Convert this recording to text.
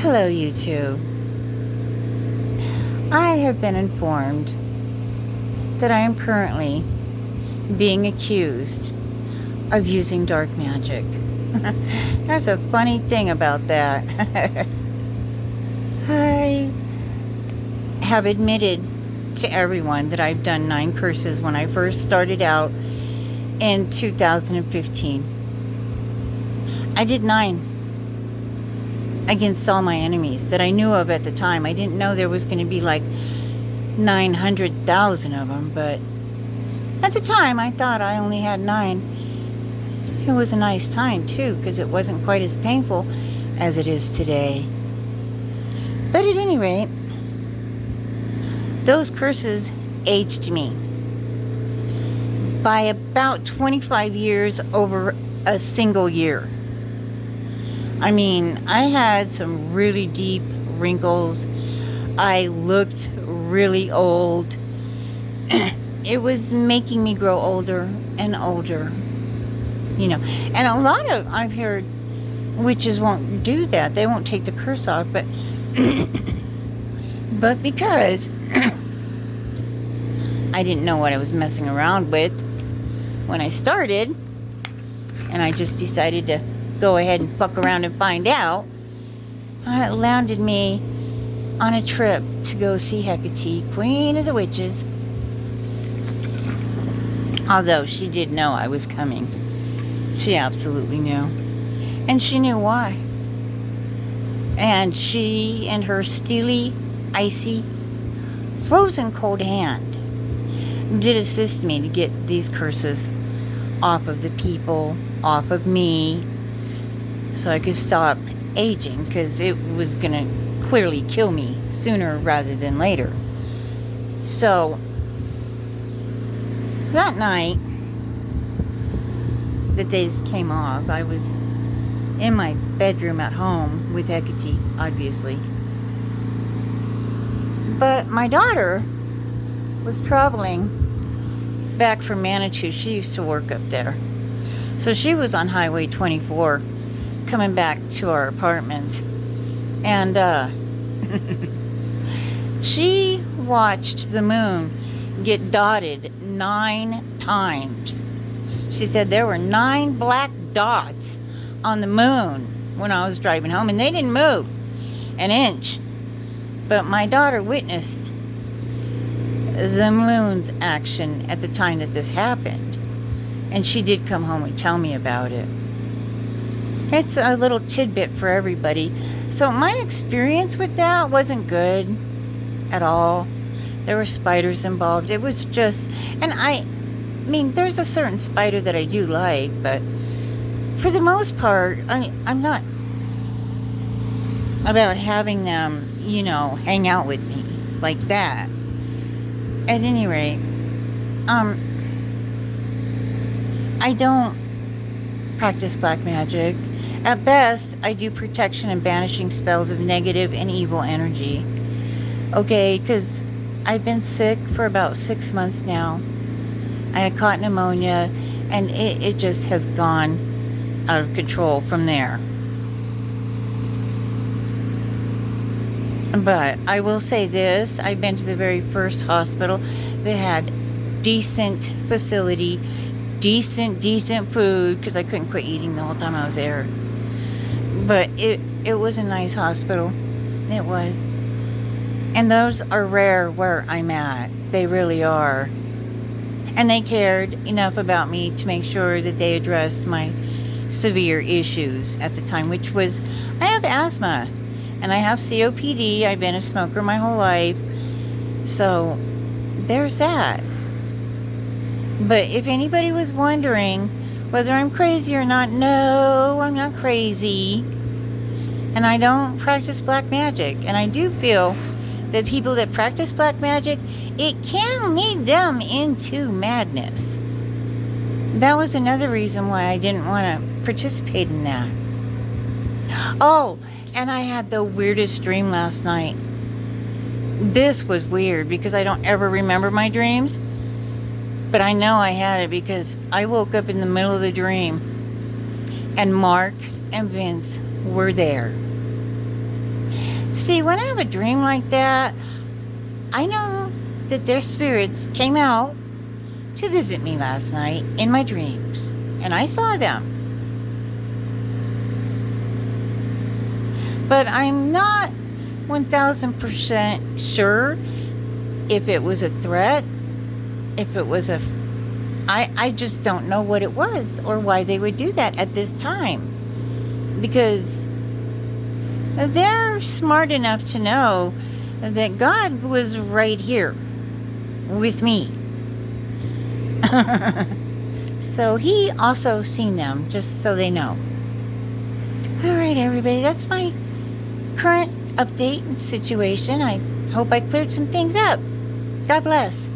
Hello, YouTube. I have been informed that I am currently being accused of using dark magic. There's a funny thing about that. I have admitted to everyone that I've done 9 curses when I first started out in 2015. I did 9 against all my enemies that I knew of at the time. I didn't know there was going to be like 900,000 of them, but at the time I thought I only had 9. It was a nice time too, because it wasn't quite as painful as it is today. But at any rate, those curses aged me by about 25 years over a single year. I mean, I had some really deep wrinkles. I looked really old. It was making me grow older and older. You know, and a lot of, I've heard, witches won't do that. They won't take the curse off, but but because I didn't know what I was messing around with when I started, and I just decided to go ahead and fuck around and find out, it landed me on a trip to go see Hecate, Queen of the Witches. Although she did know I was coming. She absolutely knew. And she knew why. And she and her steely, icy, frozen cold hand did assist me to get these curses off of the people, off of me, so I could stop aging, because it was going to clearly kill me sooner rather than later. So that night that these came off, I was in my bedroom at home with Hecate, obviously. But my daughter was traveling back from Manitou. She used to work up there. So she was on Highway 24 coming back to our apartments. And she watched the moon get dotted 9 times. She said there were 9 black dots on the moon when I was driving home, and they didn't move an inch. But my daughter witnessed the moon's action at the time that this happened, and she did come home and tell me about it. It's a little tidbit for everybody. So my experience with that wasn't good at all. There were spiders involved. It was just, and I mean, there's a certain spider that I do like, but for the most part, I'm not about having them, you know, hang out with me like that. At any rate, I don't practice black magic. At best, I do protection and banishing spells of negative and evil energy. Okay, because I've been sick for about 6 months now. I had caught pneumonia, and it just has gone out of control from there. But I will say this, I've been to the very first hospital that had decent facility, decent food, because I couldn't quit eating the whole time I was there. But it was a nice hospital. It was. And those are rare where I'm at. They really are. And they cared enough about me to make sure that they addressed my severe issues at the time, which was, I have asthma and I have COPD. I've been a smoker my whole life. So there's that. But if anybody was wondering whether I'm crazy or not, no, I'm not crazy. And I don't practice black magic. And I do feel that people that practice black magic, it can lead them into madness. That was another reason why I didn't want to participate in that. Oh, and I had the weirdest dream last night. This was weird because I don't ever remember my dreams. But I know I had it because I woke up in the middle of the dream and Mark and Vince were there. See, when I have a dream like that, I know that their spirits came out to visit me last night in my dreams, and I saw them. But I'm not 1000% sure if it was a threat, if it was I just don't know what it was or why they would do that at this time. Because they're smart enough to know that God was right here with me. So he also seen them, just so they know. All right, everybody, that's my current update and situation. I hope I cleared some things up. God bless.